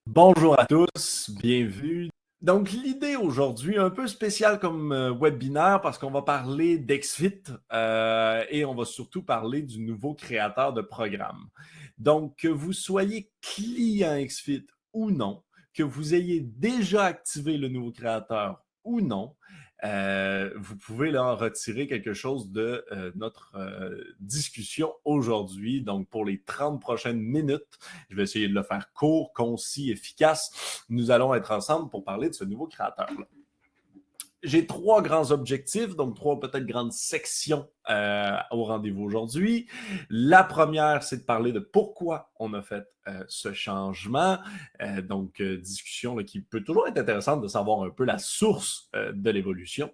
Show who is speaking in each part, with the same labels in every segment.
Speaker 1: Bonjour à tous, bienvenue. Donc, l'idée aujourd'hui, un peu spéciale comme webinaire parce qu'on va parler d'XFIT et on va surtout parler du nouveau créateur de programme. Donc, que vous soyez client XFIT ou non, que vous ayez déjà activé le nouveau créateur ou non, vous pouvez là retirer quelque chose de notre discussion aujourd'hui. Donc, pour les 30 prochaines minutes, je vais essayer de le faire court, concis, efficace. Nous allons être ensemble pour parler de ce nouveau créateur-là. J'ai trois grands objectifs, donc trois peut-être grandes sections au rendez-vous aujourd'hui. La première, c'est de parler de pourquoi on a fait ce changement. Discussion là, qui peut toujours être intéressante de savoir un peu la source de l'évolution.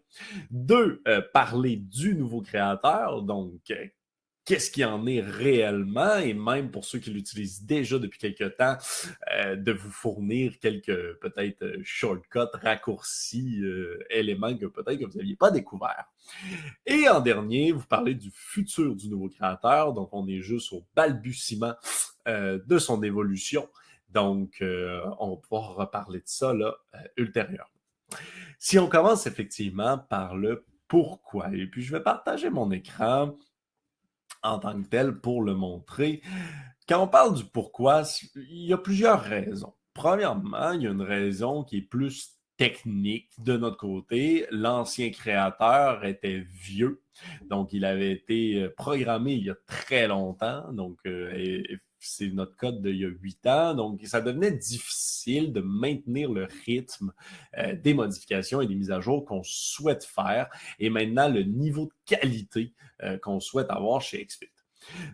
Speaker 1: Deux, parler du nouveau créateur, donc qu'est-ce qu'il en est réellement, et même pour ceux qui l'utilisent déjà depuis quelques temps, de vous fournir quelques peut-être shortcuts, raccourcis, éléments que peut-être que vous n'aviez pas découverts. Et en dernier, vous parlez du futur du nouveau créateur, donc on est juste au balbutiement de son évolution, donc on va pouvoir reparler de ça là, ultérieurement. Si on commence effectivement par le pourquoi, et puis je vais partager mon écran en tant que tel pour le montrer. Quand on parle du pourquoi, il y a plusieurs raisons. Premièrement, il y a une raison qui est plus technique de notre côté. L'ancien créateur était vieux, donc il avait été programmé il y a très longtemps, donc c'est notre code d'il y a 8 ans, donc ça devenait difficile de maintenir le rythme des modifications et des mises à jour qu'on souhaite faire, et maintenant le niveau de qualité qu'on souhaite avoir chez XFIT.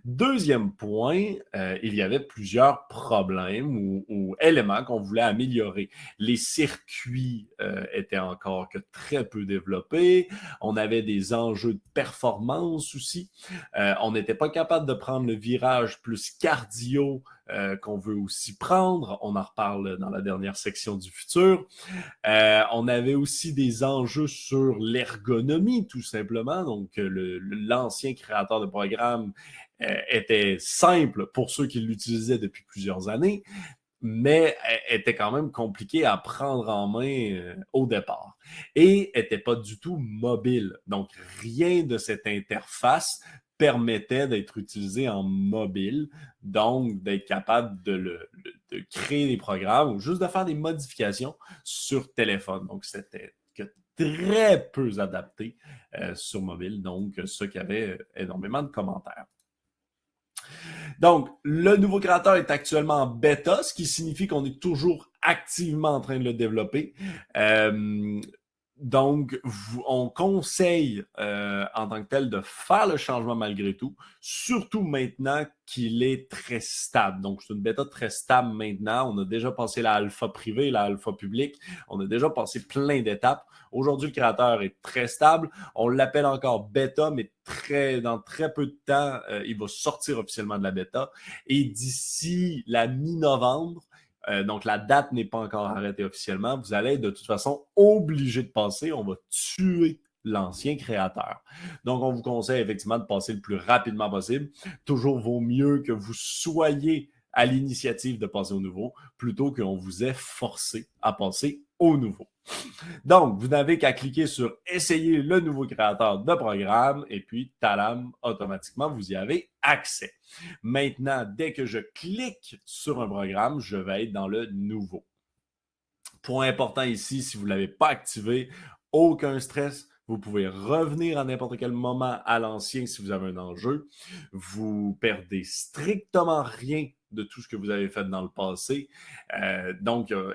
Speaker 1: Deuxième point, il y avait plusieurs problèmes ou éléments qu'on voulait améliorer. Les circuits étaient encore que très peu développés. On avait des enjeux de performance aussi. On n'était pas capable de prendre le virage plus cardio qu'on veut aussi prendre. On en reparle dans la dernière section du futur. On avait aussi des enjeux sur l'ergonomie, tout simplement. Donc, l'ancien créateur de programme était simple pour ceux qui l'utilisaient depuis plusieurs années, mais était quand même compliqué à prendre en main au départ. Et n'était pas du tout mobile. Donc, rien de cette interface permettait d'être utilisé en mobile, donc d'être capable de créer des programmes ou juste de faire des modifications sur téléphone. Donc, c'était très peu adapté sur mobile, donc ce qui avait énormément de commentaires. Donc, le nouveau créateur est actuellement en bêta, ce qui signifie qu'on est toujours activement en train de le développer. Donc, on conseille en tant que tel de faire le changement malgré tout, surtout maintenant qu'il est très stable. Donc, c'est une bêta très stable maintenant. On a déjà passé la alpha privée, la alpha publique. On a déjà passé plein d'étapes. Aujourd'hui, le créateur est très stable. On l'appelle encore bêta, mais dans très peu de temps, il va sortir officiellement de la bêta. Et d'ici la mi-novembre, donc la date n'est pas encore arrêtée officiellement, vous allez être de toute façon obligé de passer. On va tuer l'ancien créateur. Donc, on vous conseille effectivement de passer le plus rapidement possible. Toujours vaut mieux que vous soyez à l'initiative de passer au nouveau plutôt qu'on vous ait forcé à passer au nouveau. Donc, vous n'avez qu'à cliquer sur « Essayer le nouveau créateur de programme » et puis, talam, automatiquement, vous y avez accès. Maintenant, dès que je clique sur un programme, je vais être dans le nouveau. Point important ici, si vous ne l'avez pas activé, aucun stress. Vous pouvez revenir à n'importe quel moment à l'ancien si vous avez un enjeu. Vous perdez strictement rien de tout ce que vous avez fait dans le passé.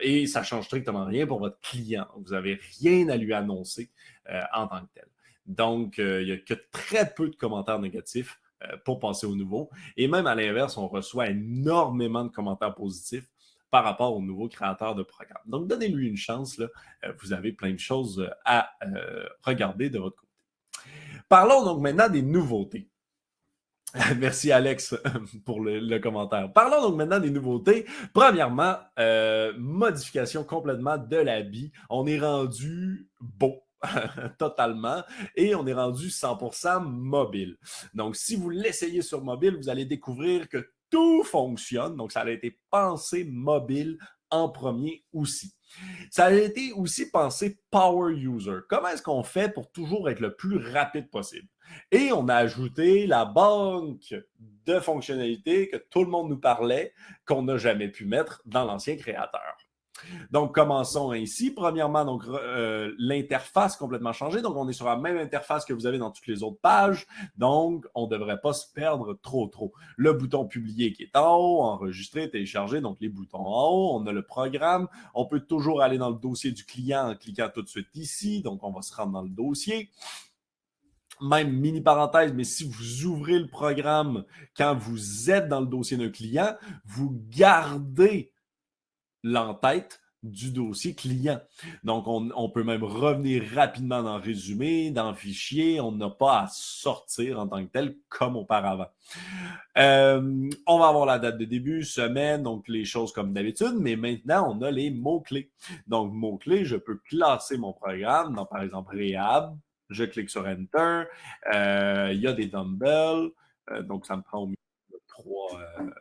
Speaker 1: Et ça ne change strictement rien pour votre client. Vous n'avez rien à lui annoncer en tant que tel. Donc, il n'y a que très peu de commentaires négatifs pour passer au nouveau. Et même à l'inverse, on reçoit énormément de commentaires positifs par rapport au nouveau créateur de programme. Donc, donnez-lui une chance. Là. Vous avez plein de choses à regarder de votre côté. Parlons donc maintenant des nouveautés. Merci Alex pour le commentaire. Parlons donc maintenant des nouveautés. Premièrement, modification complètement de l'habit. On est rendu beau. Totalement. Et on est rendu 100% mobile. Donc, si vous l'essayez sur mobile, vous allez découvrir que tout fonctionne. Donc, ça a été pensé mobile en premier aussi. Ça a été aussi pensé power user. Comment est-ce qu'on fait pour toujours être le plus rapide possible? Et on a ajouté la banque de fonctionnalités que tout le monde nous parlait, qu'on n'a jamais pu mettre dans l'ancien créateur. Donc, commençons ainsi. Premièrement, donc l'interface complètement changée. Donc, on est sur la même interface que vous avez dans toutes les autres pages. Donc, on ne devrait pas se perdre trop. Le bouton publier qui est en haut, enregistrer, télécharger, donc les boutons en haut. On a le programme. On peut toujours aller dans le dossier du client en cliquant tout de suite ici. Donc, on va se rendre dans le dossier. Même mini parenthèse, mais si vous ouvrez le programme quand vous êtes dans le dossier d'un client, vous gardez l'entête du dossier client. Donc, on peut même revenir rapidement dans le résumé, dans le fichier. On n'a pas à sortir en tant que tel comme auparavant. On va avoir la date de début, semaine, donc les choses comme d'habitude, mais maintenant, on a les mots-clés. Donc, mots-clés, je peux classer mon programme dans, par exemple, Rehab. Je clique sur Enter. Il y a des dumbbells. Donc, ça me prend au minimum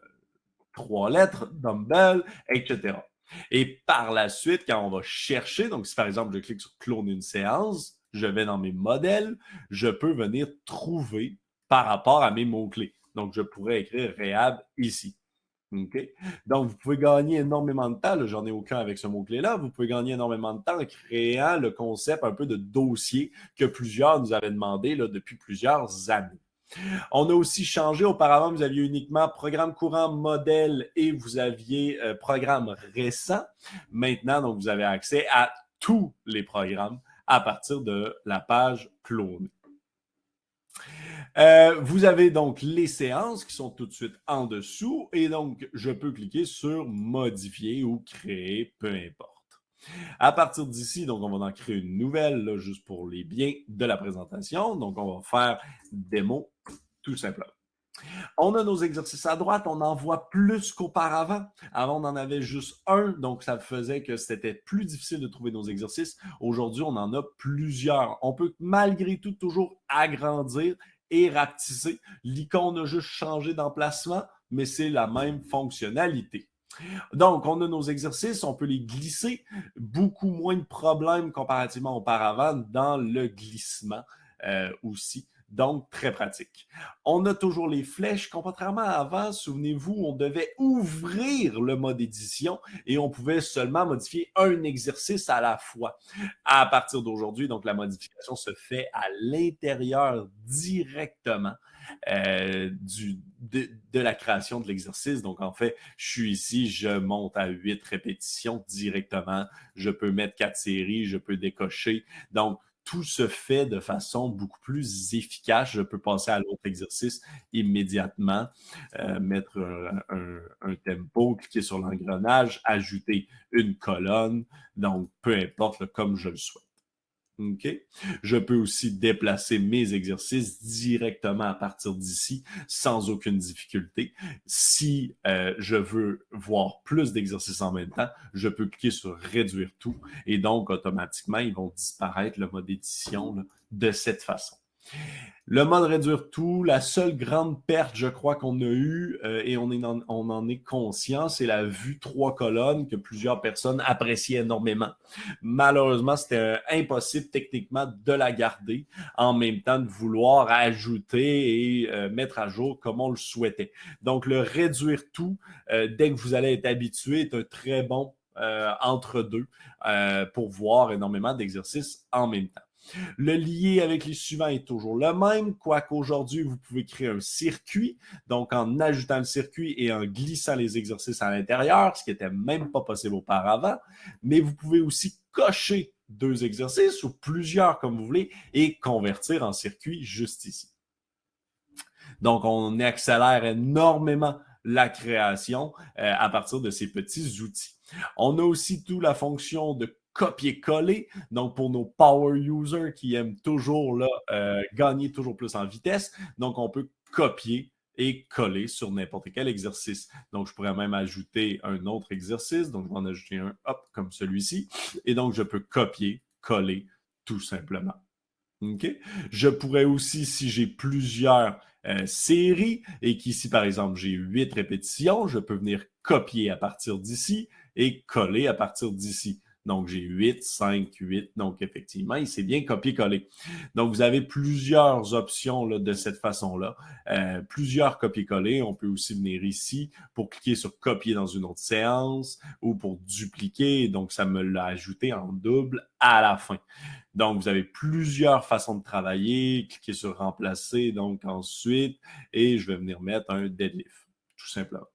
Speaker 1: trois lettres, dumbbell, etc. Et par la suite, quand on va chercher, donc si par exemple je clique sur clone une séance, je vais dans mes modèles, je peux venir trouver par rapport à mes mots-clés. Donc, je pourrais écrire Rehab ici. Okay? Donc, vous pouvez gagner énormément de temps. J'en ai aucun avec ce mot-clé-là. Vous pouvez gagner énormément de temps en créant le concept un peu de dossier que plusieurs nous avaient demandé là, depuis plusieurs années. On a aussi changé. Auparavant, vous aviez uniquement programme courant, modèle et vous aviez programme récent. Maintenant, donc, vous avez accès à tous les programmes à partir de la page clone. Vous avez donc les séances qui sont tout de suite en dessous et donc je peux cliquer sur modifier ou créer, peu importe. À partir d'ici, donc on va en créer une nouvelle là, juste pour les biens de la présentation. Donc on va faire démo tout simplement. On a nos exercices à droite, on en voit plus qu'auparavant. Avant, on en avait juste un, donc ça faisait que c'était plus difficile de trouver nos exercices. Aujourd'hui, on en a plusieurs. On peut malgré tout toujours agrandir et rapetisser. L'icône a juste changé d'emplacement, mais c'est la même fonctionnalité. Donc, on a nos exercices, on peut les glisser. Beaucoup moins de problèmes comparativement auparavant dans le glissement aussi. Donc, très pratique. On a toujours les flèches. Contrairement à avant, souvenez-vous, on devait ouvrir le mode édition et on pouvait seulement modifier un exercice à la fois. À partir d'aujourd'hui, donc la modification se fait à l'intérieur directement de la création de l'exercice. Donc, en fait, je suis ici, je monte à 8 répétitions directement. Je peux mettre 4 séries, je peux décocher. Donc, tout se fait de façon beaucoup plus efficace. Je peux passer à l'autre exercice immédiatement, mettre un tempo, cliquer sur l'engrenage, ajouter une colonne. Donc, peu importe, comme je le souhaite. Okay. Je peux aussi déplacer mes exercices directement à partir d'ici sans aucune difficulté. Si je veux voir plus d'exercices en même temps, je peux cliquer sur réduire tout et donc automatiquement, ils vont disparaître le mode édition là, de cette façon. Le mode réduire tout, la seule grande perte, je crois, qu'on a eue, et on en est conscient, c'est la vue 3 colonnes que plusieurs personnes appréciaient énormément. Malheureusement, c'était impossible techniquement de la garder en même temps de vouloir ajouter et mettre à jour comme on le souhaitait. Donc, le réduire tout, dès que vous allez être habitué, est un très bon entre-deux pour voir énormément d'exercices en même temps. Le lié avec les suivants est toujours le même, quoique aujourd'hui, vous pouvez créer un circuit, donc en ajoutant le circuit et en glissant les exercices à l'intérieur, ce qui n'était même pas possible auparavant, mais vous pouvez aussi cocher 2 exercices ou plusieurs comme vous voulez et convertir en circuit juste ici. Donc, on accélère énormément la création à partir de ces petits outils. On a aussi toute la fonction de copier-coller. Donc, pour nos power users qui aiment toujours là, gagner toujours plus en vitesse, donc on peut copier et coller sur n'importe quel exercice. Donc, je pourrais même ajouter un autre exercice. Donc, je vais en ajouter un, hop, comme celui-ci. Et donc, je peux copier, coller, tout simplement. OK? Je pourrais aussi, si j'ai plusieurs séries et qu'ici, par exemple, j'ai 8 répétitions, je peux venir copier à partir d'ici et coller à partir d'ici. Donc, j'ai 8, 5, 8. Donc, effectivement, il s'est bien copier-coller. Donc, vous avez plusieurs options là, de cette façon-là. Plusieurs copier-coller. On peut aussi venir ici pour cliquer sur copier dans une autre séance ou pour dupliquer. Donc, ça me l'a ajouté en double à la fin. Donc, vous avez plusieurs façons de travailler. Cliquez sur remplacer, donc ensuite, et je vais venir mettre un deadlift, tout simplement.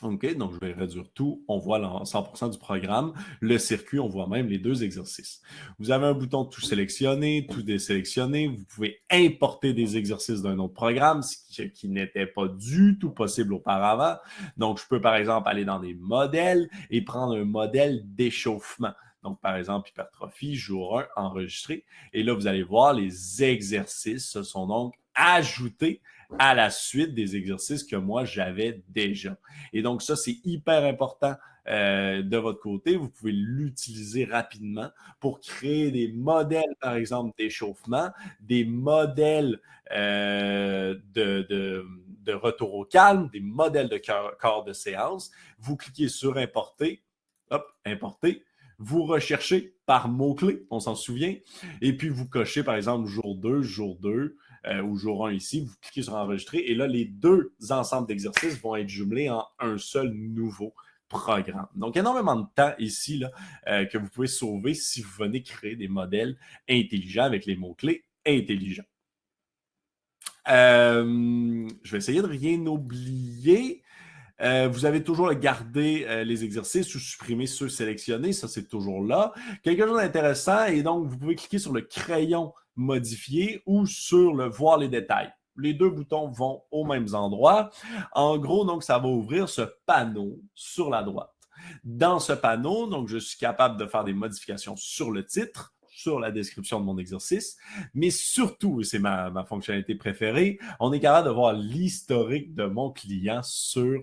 Speaker 1: OK, donc je vais réduire tout. On voit 100% du programme. Le circuit, on voit même les 2 exercices. Vous avez un bouton tout sélectionner, tout désélectionner. Vous pouvez importer des exercices d'un autre programme, ce qui n'était pas du tout possible auparavant. Donc, je peux par exemple aller dans des modèles et prendre un modèle d'échauffement. Donc, par exemple, hypertrophie, jour 1, enregistré. Et là, vous allez voir, les exercices se sont donc ajoutés à la suite des exercices que moi, j'avais déjà. Et donc, ça, c'est hyper important de votre côté. Vous pouvez l'utiliser rapidement pour créer des modèles, par exemple, d'échauffement, des modèles de retour au calme, des modèles de corps de séance. Vous cliquez sur importer, hop, importer. Vous recherchez par mots-clés, on s'en souvient, et puis vous cochez, par exemple, jour 2, ou jour 1 ici, vous cliquez sur enregistrer, et là, les 2 ensembles d'exercices vont être jumelés en un seul nouveau programme. Donc, énormément de temps ici là, que vous pouvez sauver si vous venez créer des modèles intelligents avec les mots-clés intelligents. Je vais essayer de rien oublier. Vous avez toujours le garder les exercices ou supprimer ceux sélectionnés. Ça, c'est toujours là. Quelque chose d'intéressant, et donc, vous pouvez cliquer sur le crayon modifier ou sur le voir les détails. Les 2 boutons vont aux mêmes endroits. En gros, donc, ça va ouvrir ce panneau sur la droite. Dans ce panneau, donc, je suis capable de faire des modifications sur le titre, sur la description de mon exercice, mais surtout, et c'est ma fonctionnalité préférée, on est capable de voir l'historique de mon client sur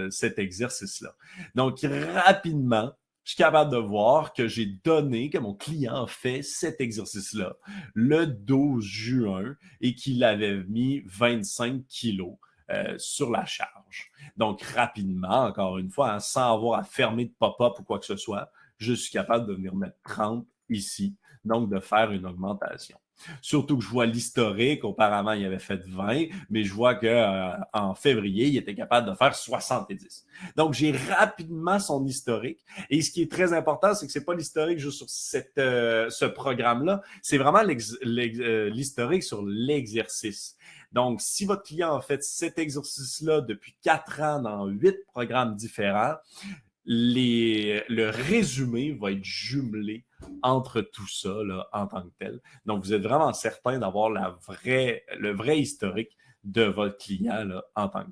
Speaker 1: cet exercice-là. Donc, rapidement, je suis capable de voir que j'ai donné, que mon client a fait cet exercice-là le 12 juin et qu'il avait mis 25 kilos sur la charge. Donc, rapidement, encore une fois, hein, sans avoir à fermer de pop-up ou quoi que ce soit, je suis capable de venir mettre 30 ici, donc de faire une augmentation. Surtout que je vois l'historique. Auparavant, il avait fait 20, mais je vois qu'en février, il était capable de faire 70. Donc, j'ai rapidement son historique. Et ce qui est très important, c'est que c'est pas l'historique juste sur ce programme-là, c'est vraiment l'historique sur l'exercice. Donc, si votre client a fait cet exercice-là depuis 4 ans dans 8 programmes différents, le résumé va être jumelé entre tout ça là, en tant que tel. Donc, vous êtes vraiment certain d'avoir le vrai historique de votre client là, en tant que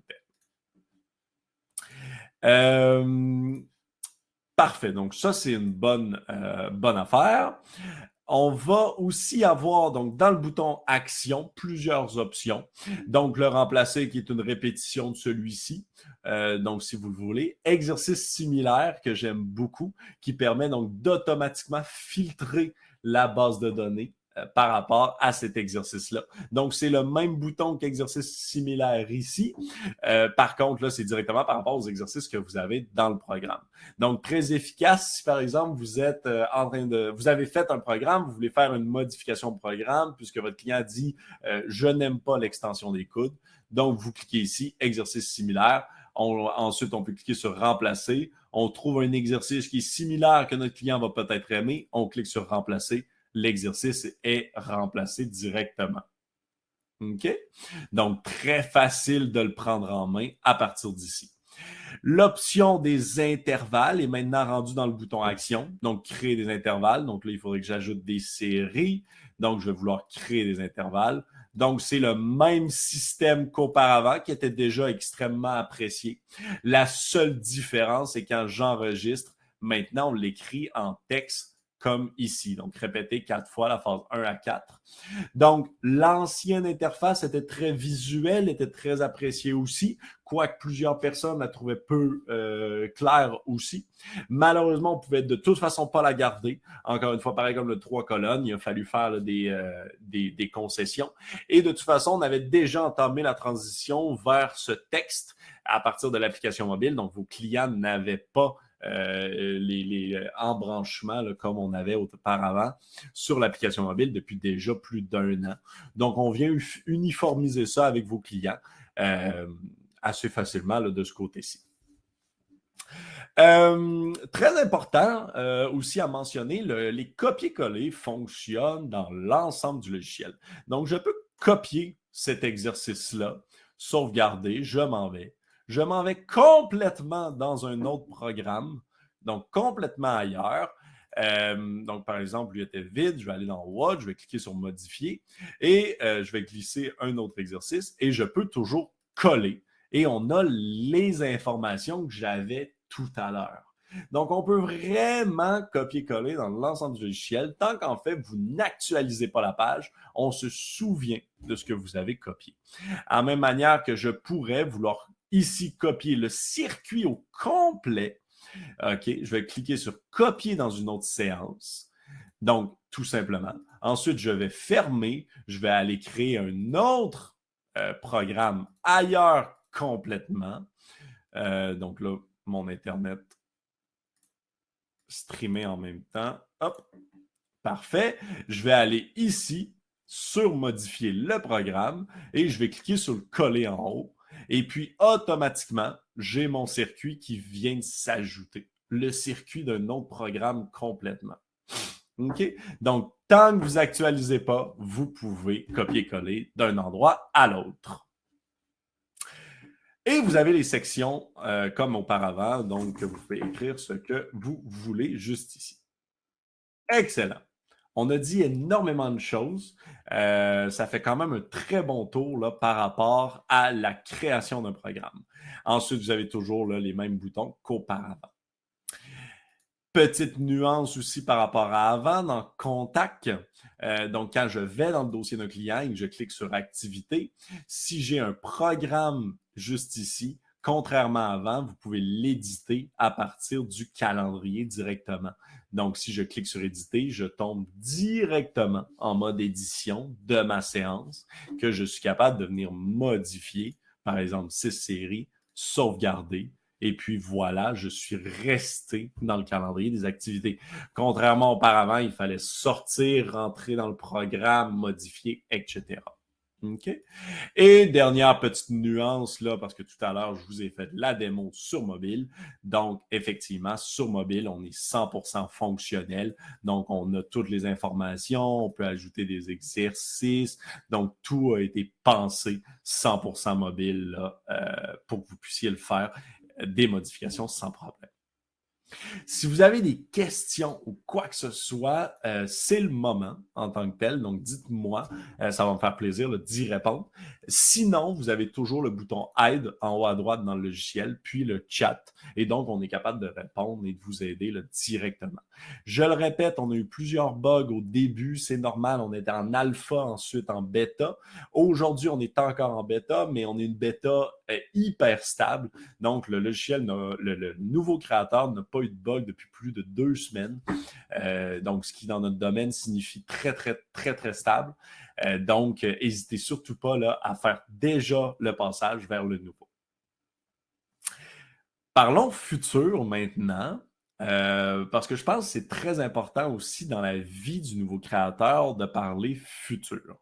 Speaker 1: tel. Parfait. Donc, ça, c'est une bonne affaire. On va aussi avoir, donc, dans le bouton Action, plusieurs options. Donc, le remplacer, qui est une répétition de celui-ci. Donc, si vous le voulez. Exercice similaire, que j'aime beaucoup, qui permet donc d'automatiquement filtrer la base de données par rapport à cet exercice-là. Donc, c'est le même bouton qu'exercice similaire ici. Par contre, là, c'est directement par rapport aux exercices que vous avez dans le programme. Donc, très efficace si, par exemple, vous êtes vous avez fait un programme, vous voulez faire une modification de programme, puisque votre client dit je n'aime pas l'extension des coudes. Donc, vous cliquez ici, exercice similaire. Ensuite, on peut cliquer sur remplacer. On trouve un exercice qui est similaire que notre client va peut-être aimer. On clique sur remplacer. L'exercice est remplacé directement. OK? Donc, très facile de le prendre en main à partir d'ici. L'option des intervalles est maintenant rendue dans le bouton Action. Donc, créer des intervalles. Donc là, il faudrait que j'ajoute des séries. Donc, je vais vouloir créer des intervalles. Donc, c'est le même système qu'auparavant, qui était déjà extrêmement apprécié. La seule différence, c'est quand j'enregistre, maintenant, on l'écrit en texte comme ici. Donc, répétez 4 fois la phase 1 à 4. Donc, l'ancienne interface était très visuelle, était très appréciée aussi, quoique plusieurs personnes la trouvaient peu claire aussi. Malheureusement, on pouvait de toute façon pas la garder. Encore une fois, pareil comme le 3 colonnes, il a fallu faire là, des concessions. Et de toute façon, on avait déjà entamé la transition vers ce texte à partir de l'application mobile. Donc, vos clients n'avaient pas les embranchements là, comme on avait auparavant sur l'application mobile depuis déjà plus d'1 an. Donc, on vient uniformiser ça avec vos clients assez facilement là, de ce côté-ci. Très important aussi à mentionner, les copier-coller fonctionnent dans l'ensemble du logiciel. Donc, je peux copier cet exercice-là, sauvegarder, je m'en vais. Je m'en vais complètement dans un autre programme, donc complètement ailleurs. Donc, par exemple, lui était vide, je vais aller dans Word, je vais cliquer sur Modifier et je vais glisser un autre exercice et je peux toujours coller. Et on a les informations que j'avais tout à l'heure. Donc, on peut vraiment copier-coller dans l'ensemble du logiciel. Tant qu'en fait, vous n'actualisez pas la page, on se souvient de ce que vous avez copié. À la même manière que je pourrais vouloir ici copier le circuit au complet. OK, je vais cliquer sur copier dans une autre séance. Donc, tout simplement. Ensuite, je vais fermer. Je vais aller créer un autre programme ailleurs complètement. Donc là, mon Internet streamé en même temps. Hop, parfait. Je vais aller ici sur modifier le programme et je vais cliquer sur le coller en haut. Et puis, automatiquement, j'ai mon circuit qui vient de s'ajouter. Le circuit d'un autre programme complètement. OK? Donc, tant que vous n'actualisez pas, vous pouvez copier-coller d'un endroit à l'autre. Et vous avez les sections comme auparavant, donc vous pouvez écrire ce que vous voulez juste ici. Excellent. On a dit énormément de choses. Ça fait quand même un très bon tour là, par rapport à la création d'un programme. Ensuite, vous avez toujours là, les mêmes boutons qu'auparavant. Petite nuance aussi par rapport à avant, dans Contact. Donc, quand je vais dans le dossier d'un client et que je clique sur Activité, si j'ai un programme juste ici, contrairement à avant, vous pouvez l'éditer à partir du calendrier directement. Donc, si je clique sur Éditer, je tombe directement en mode édition de ma séance que je suis capable de venir modifier, par exemple, 6 séries, sauvegarder, et puis voilà, je suis resté dans le calendrier des activités. Contrairement auparavant, il fallait sortir, rentrer dans le programme, modifier, etc. OK? Et dernière petite nuance, là, parce que tout à l'heure, je vous ai fait la démo sur mobile. Donc, effectivement, sur mobile, on est 100% fonctionnel. Donc, on a toutes les informations, on peut ajouter des exercices. Donc, tout a été pensé 100% mobile là, pour que vous puissiez le faire, des modifications sans problème. Si vous avez des questions ou quoi que ce soit, c'est le moment en tant que tel. Donc, dites-moi, ça va me faire plaisir d'y répondre. Sinon, vous avez toujours le bouton Aide en haut à droite dans le logiciel, puis le chat. Et donc, on est capable de répondre et de vous aider là, directement. Je le répète, on a eu plusieurs bugs au début. C'est normal, on était en alpha, ensuite en bêta. Aujourd'hui, on est encore en bêta, mais on est une bêta hyper stable. Donc, le logiciel, le nouveau créateur n'a pas eu de bug depuis plus de 2 semaines. Donc, ce qui, dans notre domaine, signifie très, très, très, très stable. Donc, n'hésitez surtout pas là, à faire déjà le passage vers le nouveau. Parlons futur maintenant. Parce que je pense que c'est très important aussi dans la vie du nouveau créateur de parler futur.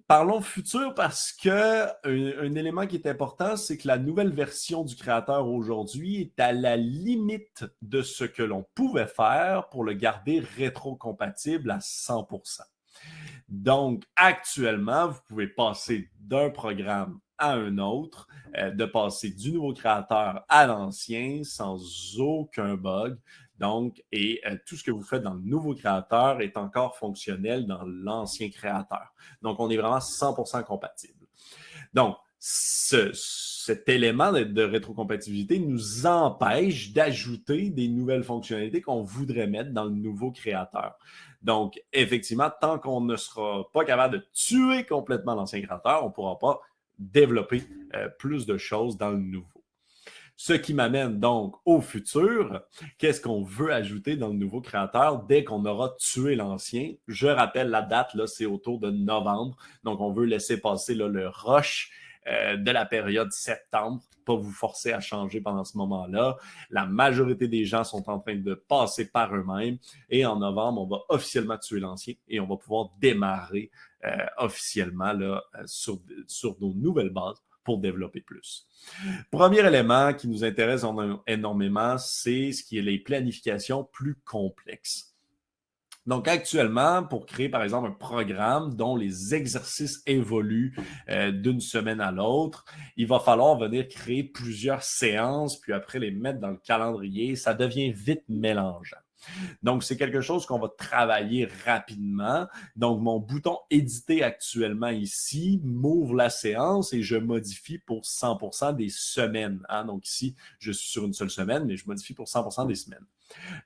Speaker 1: Parlons futur parce que un élément qui est important, c'est que la nouvelle version du créateur aujourd'hui est à la limite de ce que l'on pouvait faire pour le garder rétrocompatible à 100%. Donc, actuellement, vous pouvez passer d'un programme à un autre, de passer du nouveau créateur à l'ancien sans aucun bug. Donc, et tout ce que vous faites dans le nouveau créateur est encore fonctionnel dans l'ancien créateur. Donc, on est vraiment 100% compatible. Donc, cet élément de rétrocompatibilité nous empêche d'ajouter des nouvelles fonctionnalités qu'on voudrait mettre dans le nouveau créateur. Donc, effectivement, tant qu'on ne sera pas capable de tuer complètement l'ancien créateur, on ne pourra pas développer plus de choses dans le nouveau. Ce qui m'amène donc au futur. Qu'est-ce qu'on veut ajouter dans le nouveau créateur dès qu'on aura tué l'ancien? Je rappelle la date, là, c'est autour de novembre. Donc, on veut laisser passer là, le rush de la période septembre, pas vous forcer à changer pendant ce moment-là. La majorité des gens sont en train de passer par eux-mêmes et en novembre, on va officiellement tuer l'ancien et on va pouvoir démarrer officiellement là, sur nos nouvelles bases pour développer plus. Premier élément qui nous intéresse énormément, c'est ce qui est les planifications plus complexes. Donc, actuellement, pour créer, par exemple, un programme dont les exercices évoluent d'une semaine à l'autre, il va falloir venir créer plusieurs séances, puis après les mettre dans le calendrier. Ça devient vite mélangeant. Donc, c'est quelque chose qu'on va travailler rapidement. Donc, mon bouton éditer actuellement ici m'ouvre la séance et je modifie pour 100% des semaines. Hein? Donc, ici, je suis sur une seule semaine, mais je modifie pour 100% des semaines.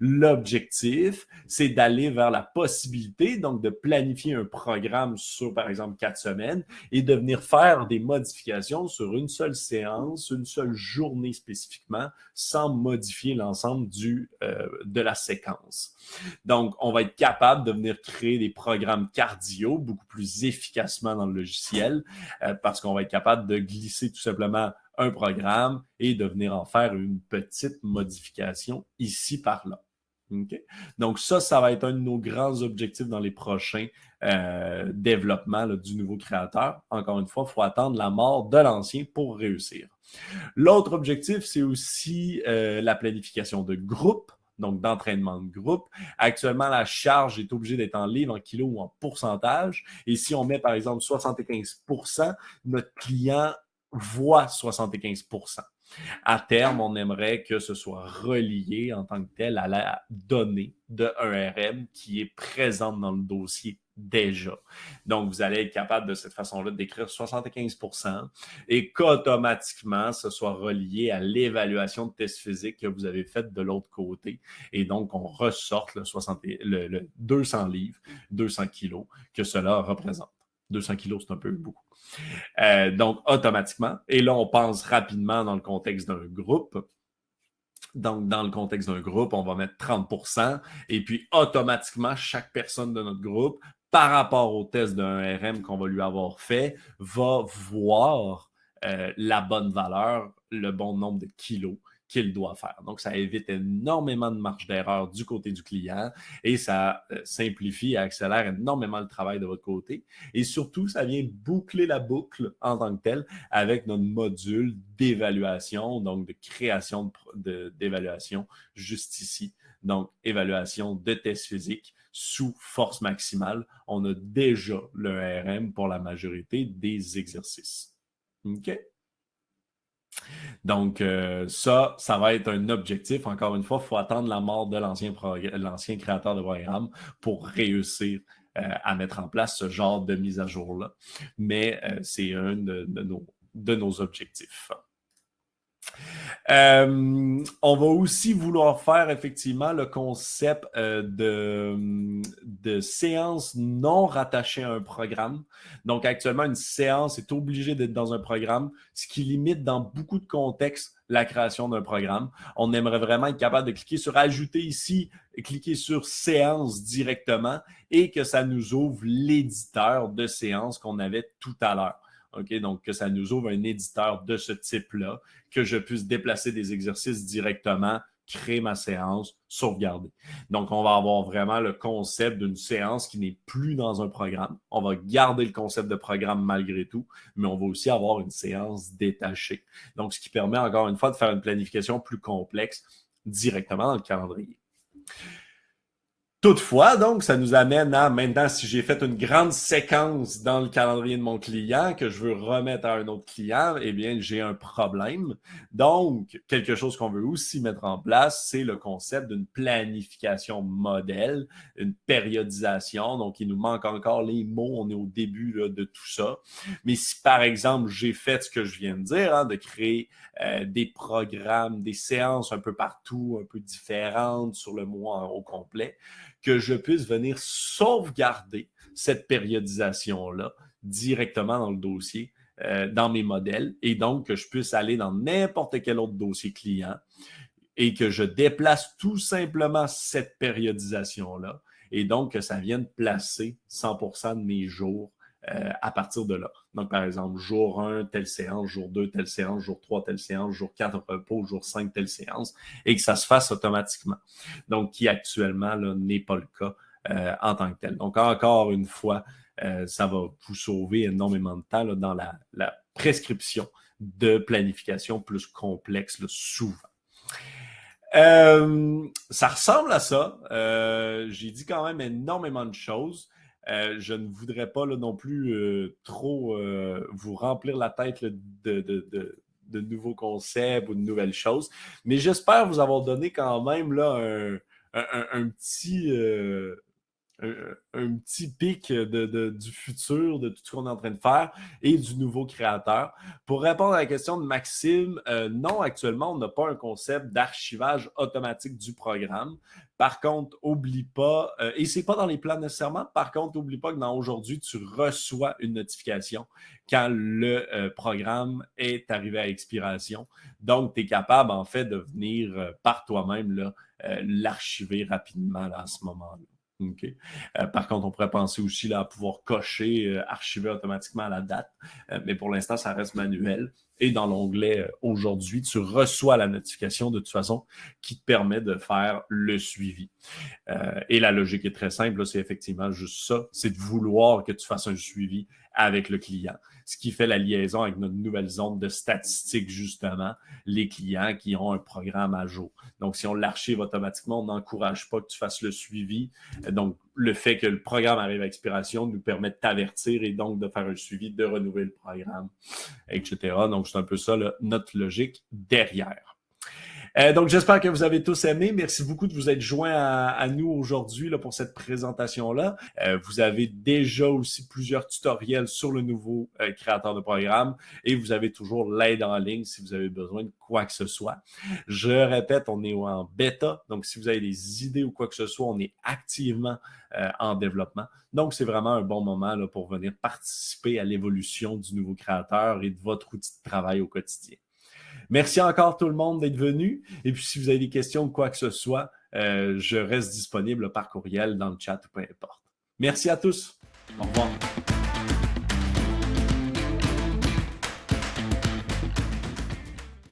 Speaker 1: L'objectif, c'est d'aller vers la possibilité, donc de planifier un programme sur, par exemple, 4 semaines et de venir faire des modifications sur une seule séance, une seule journée spécifiquement, sans modifier l'ensemble de la séquence. Donc, on va être capable de venir créer des programmes cardio beaucoup plus efficacement dans le logiciel parce qu'on va être capable de glisser tout simplement un programme et de venir en faire une petite modification ici par là. Okay? Donc ça va être un de nos grands objectifs dans les prochains développements là, du nouveau créateur. Encore une fois, il faut attendre la mort de l'ancien pour réussir. L'autre objectif, c'est aussi la planification de groupe. Donc, d'entraînement de groupe. Actuellement, la charge est obligée d'être en livres, en kilos ou en pourcentage. Et si on met, par exemple, 75%, notre client voit 75%. À terme, on aimerait que ce soit relié en tant que tel à la donnée de ERM qui est présente dans le dossier déjà. Donc, vous allez être capable de cette façon-là d'écrire 75% et qu'automatiquement, ce soit relié à l'évaluation de test physique que vous avez faite de l'autre côté. Et donc, on ressorte le 200 livres, 200 kilos que cela représente. 200 kilos, c'est un peu beaucoup. Donc, automatiquement. Et là, on pense rapidement dans le contexte d'un groupe. Donc, dans le contexte d'un groupe, on va mettre 30%. Et puis, automatiquement, chaque personne de notre groupe, par rapport au test d'un RM qu'on va lui avoir fait, va voir la bonne valeur, le bon nombre de kilos qu'il doit faire. Donc, ça évite énormément de marge d'erreur du côté du client et ça simplifie et accélère énormément le travail de votre côté. Et surtout, ça vient boucler la boucle en tant que telle avec notre module d'évaluation, donc de création d'évaluation juste ici. Donc, évaluation de test physique sous force maximale. On a déjà le RM pour la majorité des exercices. OK? Donc, ça va être un objectif. Encore une fois, il faut attendre la mort de l'ancien créateur de programme pour réussir à mettre en place ce genre de mise à jour-là. Mais c'est un de nos objectifs. On va aussi vouloir faire effectivement le concept de séance non rattachée à un programme. Donc actuellement, une séance est obligée d'être dans un programme, ce qui limite dans beaucoup de contextes la création d'un programme. On aimerait vraiment être capable de cliquer sur ajouter ici, cliquer sur séance directement et que ça nous ouvre l'éditeur de séance qu'on avait tout à l'heure. Okay? Donc, que ça nous ouvre un éditeur de ce type-là, que je puisse déplacer des exercices directement, créer ma séance, sauvegarder. Donc, on va avoir vraiment le concept d'une séance qui n'est plus dans un programme. On va garder le concept de programme malgré tout, mais on va aussi avoir une séance détachée. Donc, ce qui permet encore une fois de faire une planification plus complexe directement dans le calendrier. Toutefois, donc, ça nous amène à maintenant, si j'ai fait une grande séquence dans le calendrier de mon client que je veux remettre à un autre client, eh bien, j'ai un problème. Donc, quelque chose qu'on veut aussi mettre en place, c'est le concept d'une planification modèle, une périodisation. Donc, il nous manque encore les mots. On est au début là, de tout ça. Mais si, par exemple, j'ai fait ce que je viens de dire, de créer des programmes, des séances un peu partout, un peu différentes sur le mois au complet, que je puisse venir sauvegarder cette périodisation-là directement dans le dossier, dans mes modèles, et donc que je puisse aller dans n'importe quel autre dossier client et que je déplace tout simplement cette périodisation-là, et donc que ça vienne placer 100% de mes jours à partir de là. Donc, par exemple, jour 1, telle séance, jour 2, telle séance, jour 3, telle séance, jour 4, repos, jour 5, telle séance, et que ça se fasse automatiquement. Donc, qui actuellement n'est pas le cas en tant que tel. Donc, encore une fois, ça va vous sauver énormément de temps là, dans la prescription de planification plus complexe, là, souvent. Ça ressemble à ça. J'ai dit quand même énormément de choses. Je ne voudrais pas là, non plus trop vous remplir la tête là, de nouveaux concepts ou de nouvelles choses. Mais j'espère vous avoir donné quand même là, un petit... un petit pic du futur, de tout ce qu'on est en train de faire et du nouveau créateur. Pour répondre à la question de Maxime, non, actuellement, on n'a pas un concept d'archivage automatique du programme. Par contre, oublie pas, et c'est pas dans les plans nécessairement, par contre, oublie pas que dans aujourd'hui, tu reçois une notification quand le programme est arrivé à expiration. Donc, tu es capable, en fait, de venir par toi-même l'archiver rapidement là, à ce moment-là. Okay. Par contre, on pourrait penser aussi là, à pouvoir cocher, archiver automatiquement à la date, mais pour l'instant, ça reste manuel. Et dans l'onglet aujourd'hui, tu reçois la notification de toute façon qui te permet de faire le suivi. Et la logique est très simple, là, c'est effectivement juste ça, c'est de vouloir que tu fasses un suivi avec le client. Ce qui fait la liaison avec notre nouvelle zone de statistiques, justement, les clients qui ont un programme à jour. Donc, si on l'archive automatiquement, on n'encourage pas que tu fasses le suivi. Donc, le fait que le programme arrive à expiration nous permet de t'avertir et donc de faire un suivi, de renouveler le programme, etc. Donc, c'est un peu ça là, notre logique derrière. Donc, j'espère que vous avez tous aimé. Merci beaucoup de vous être joints à nous aujourd'hui là, pour cette présentation-là. Vous avez déjà aussi plusieurs tutoriels sur le nouveau créateur de programme et vous avez toujours l'aide en ligne si vous avez besoin de quoi que ce soit. Je répète, on est en bêta, donc si vous avez des idées ou quoi que ce soit, on est activement en développement. Donc, c'est vraiment un bon moment là, pour venir participer à l'évolution du nouveau créateur et de votre outil de travail au quotidien. Merci encore tout le monde d'être venu. Et puis, si vous avez des questions ou quoi que ce soit, je reste disponible par courriel, dans le chat ou peu importe. Merci à tous. Au revoir.